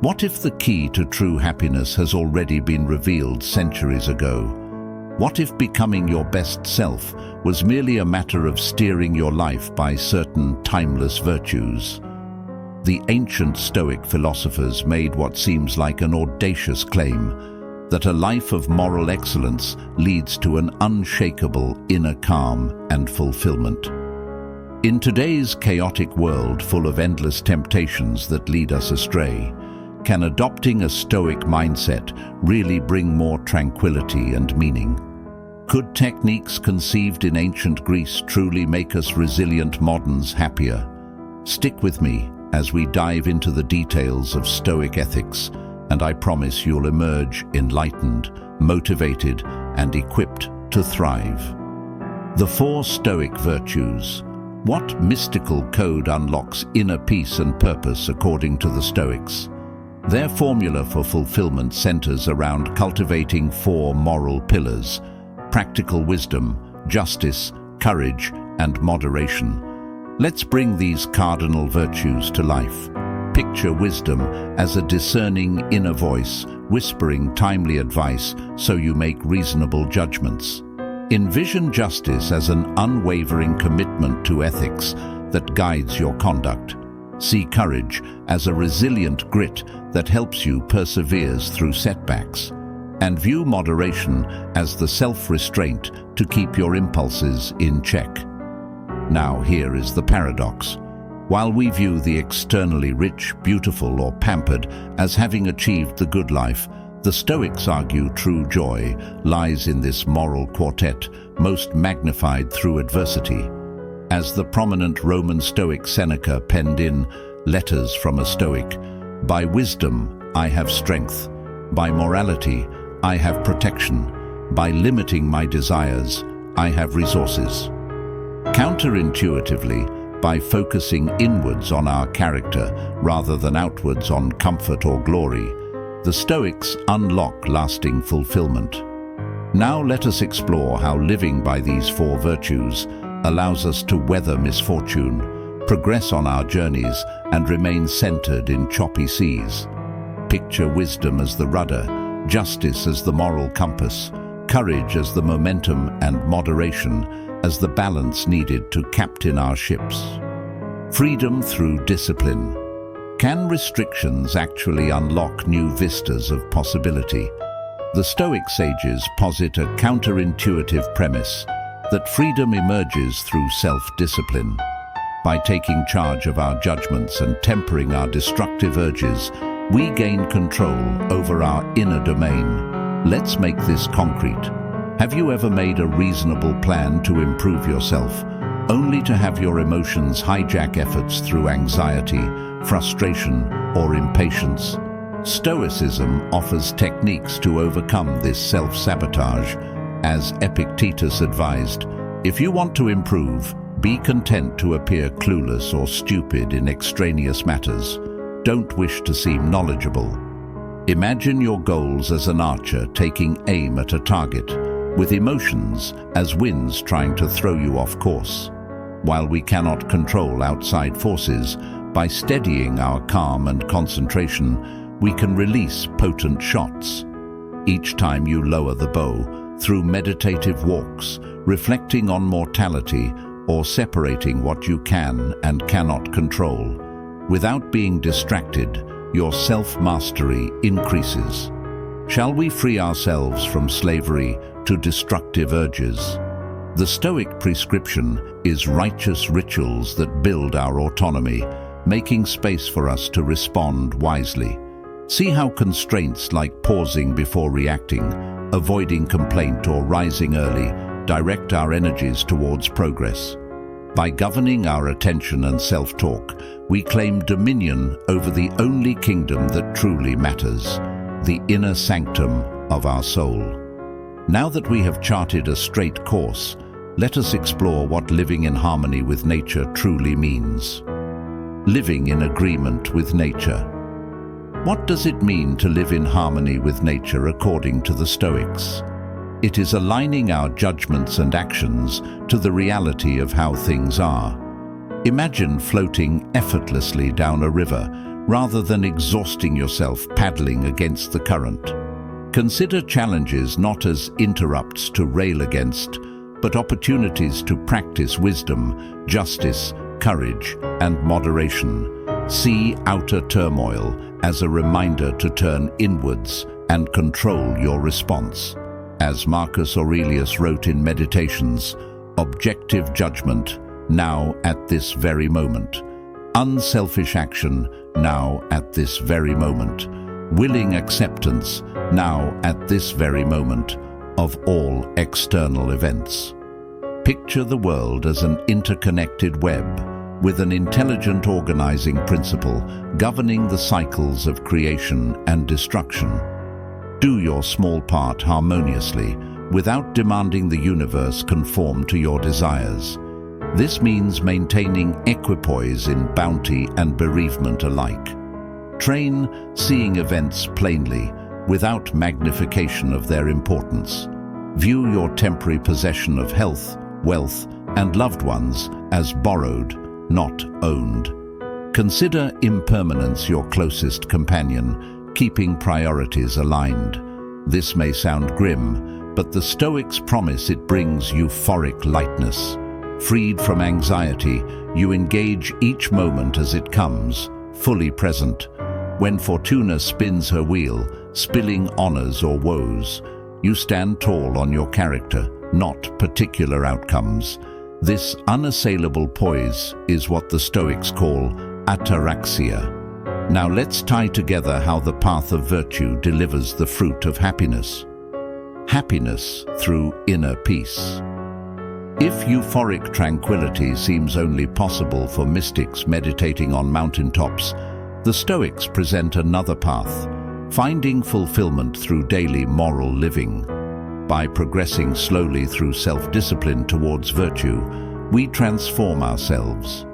What if the key to true happiness has already been revealed centuries ago? What if becoming your best self was merely a matter of steering your life by certain timeless virtues? The ancient Stoic philosophers made what seems like an audacious claim, that a life of moral excellence leads to an unshakable inner calm and fulfillment. In today's chaotic world full of endless temptations that lead us astray, can adopting a Stoic mindset really bring more tranquility and meaning? Could techniques conceived in ancient Greece truly make us resilient moderns happier? Stick with me as we dive into the details of Stoic ethics, and I promise you'll emerge enlightened, motivated, and equipped to thrive. The 4 Stoic virtues. What mystical code unlocks inner peace and purpose according to the Stoics? Their formula for fulfillment centers around cultivating 4 moral pillars: practical wisdom, justice, courage, and moderation. Let's bring these cardinal virtues to life. Picture wisdom as a discerning inner voice, whispering timely advice so you make reasonable judgments. Envision justice as an unwavering commitment to ethics that guides your conduct. See courage as a resilient grit that helps you persevere through setbacks. And view moderation as the self-restraint to keep your impulses in check. Now here is the paradox. While we view the externally rich, beautiful, or pampered as having achieved the good life, the Stoics argue true joy lies in this moral quartet, most magnified through adversity. As the prominent Roman Stoic Seneca penned in Letters from a Stoic, "By wisdom I have strength, by morality I have protection, by limiting my desires I have resources." Counterintuitively, by focusing inwards on our character rather than outwards on comfort or glory, the Stoics unlock lasting fulfillment. Now let us explore how living by these 4 virtues allows us to weather misfortune, progress on our journeys, and remain centered in choppy seas. Picture wisdom as the rudder, justice as the moral compass, courage as the momentum, and moderation as the balance needed to captain our ships. Freedom through discipline. Can restrictions actually unlock new vistas of possibility? The Stoic sages posit a counterintuitive premise that freedom emerges through self-discipline. By taking charge of our judgments and tempering our destructive urges, we gain control over our inner domain. Let's make this concrete. Have you ever made a reasonable plan to improve yourself, only to have your emotions hijack efforts through anxiety, frustration, or impatience? Stoicism offers techniques to overcome this self-sabotage. As Epictetus advised, if you want to improve, be content to appear clueless or stupid in extraneous matters. Don't wish to seem knowledgeable. Imagine your goals as an archer taking aim at a target, with emotions as winds trying to throw you off course. While we cannot control outside forces, by steadying our calm and concentration, we can release potent shots. Each time you lower the bow, through meditative walks, reflecting on mortality, or separating what you can and cannot control, without being distracted, your self-mastery increases. Shall we free ourselves from slavery to destructive urges? The Stoic prescription is righteous rituals that build our autonomy, making space for us to respond wisely. See how constraints like pausing before reacting, avoiding complaint, or rising early direct our energies towards progress. By governing our attention and self-talk, we claim dominion over the only kingdom that truly matters, the inner sanctum of our soul. Now that we have charted a straight course, let us explore what living in harmony with nature truly means. Living in agreement with nature. What does it mean to live in harmony with nature according to the Stoics? It is aligning our judgments and actions to the reality of how things are. Imagine floating effortlessly down a river, rather than exhausting yourself paddling against the current. Consider challenges not as interrupts to rail against, but opportunities to practice wisdom, justice, courage, and moderation. See outer turmoil as a reminder to turn inwards and control your response. As Marcus Aurelius wrote in Meditations, objective judgment, now at this very moment. Unselfish action, now at this very moment. Willing acceptance, now at this very moment, of all external events. Picture the world as an interconnected web, with an intelligent organizing principle governing the cycles of creation and destruction. Do your small part harmoniously, without demanding the universe conform to your desires. This means maintaining equipoise in bounty and bereavement alike. Train seeing events plainly, without magnification of their importance. View your temporary possession of health, wealth, and loved ones as borrowed, not owned. Consider impermanence your closest companion, keeping priorities aligned. This may sound grim, but the Stoics promise it brings euphoric lightness. Freed from anxiety, you engage each moment as it comes, fully present. When Fortuna spins her wheel, spilling honors or woes, you stand tall on your character, not particular outcomes. This unassailable poise is what the Stoics call ataraxia. Now let's tie together how the path of virtue delivers the fruit of happiness. Happiness through inner peace. If euphoric tranquility seems only possible for mystics meditating on mountaintops, the Stoics present another path, finding fulfillment through daily moral living. By progressing slowly through self-discipline towards virtue, we transform ourselves.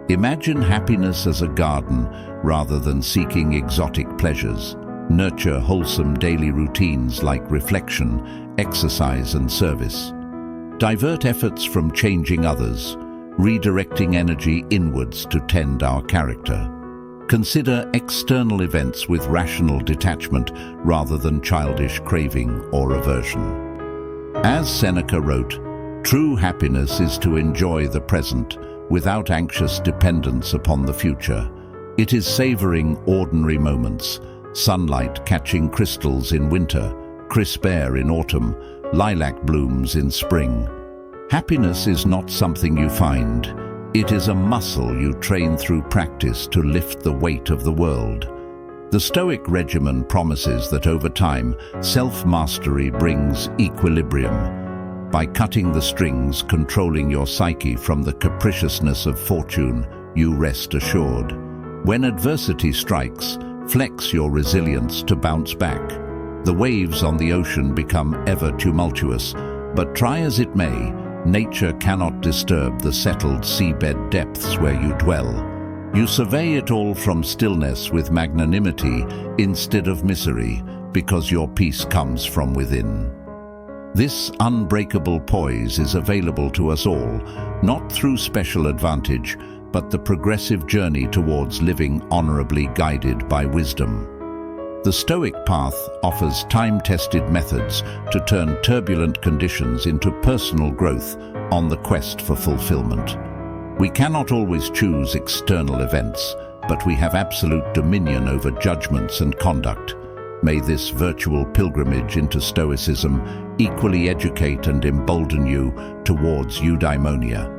Imagine happiness as a garden rather than seeking exotic pleasures. Nurture wholesome daily routines like reflection, exercise, and service. Divert efforts from changing others, redirecting energy inwards to tend our character. Consider external events with rational detachment rather than childish craving or aversion. As Seneca wrote, true happiness is to enjoy the present without anxious dependence upon the future. It is savoring ordinary moments, sunlight catching crystals in winter, crisp air in autumn, lilac blooms in spring. Happiness is not something you find. It is a muscle you train through practice to lift the weight of the world. The Stoic regimen promises that over time, self-mastery brings equilibrium. By cutting the strings controlling your psyche from the capriciousness of fortune, you rest assured. When adversity strikes, flex your resilience to bounce back. The waves on the ocean become ever tumultuous, but try as it may, nature cannot disturb the settled seabed depths where you dwell. You survey it all from stillness with magnanimity instead of misery, because your peace comes from within. This unbreakable poise is available to us all, not through special advantage, but the progressive journey towards living honorably guided by wisdom. The Stoic path offers time-tested methods to turn turbulent conditions into personal growth on the quest for fulfillment. We cannot always choose external events, but we have absolute dominion over judgments and conduct. May this virtual pilgrimage into Stoicism equally educate and embolden you towards eudaimonia.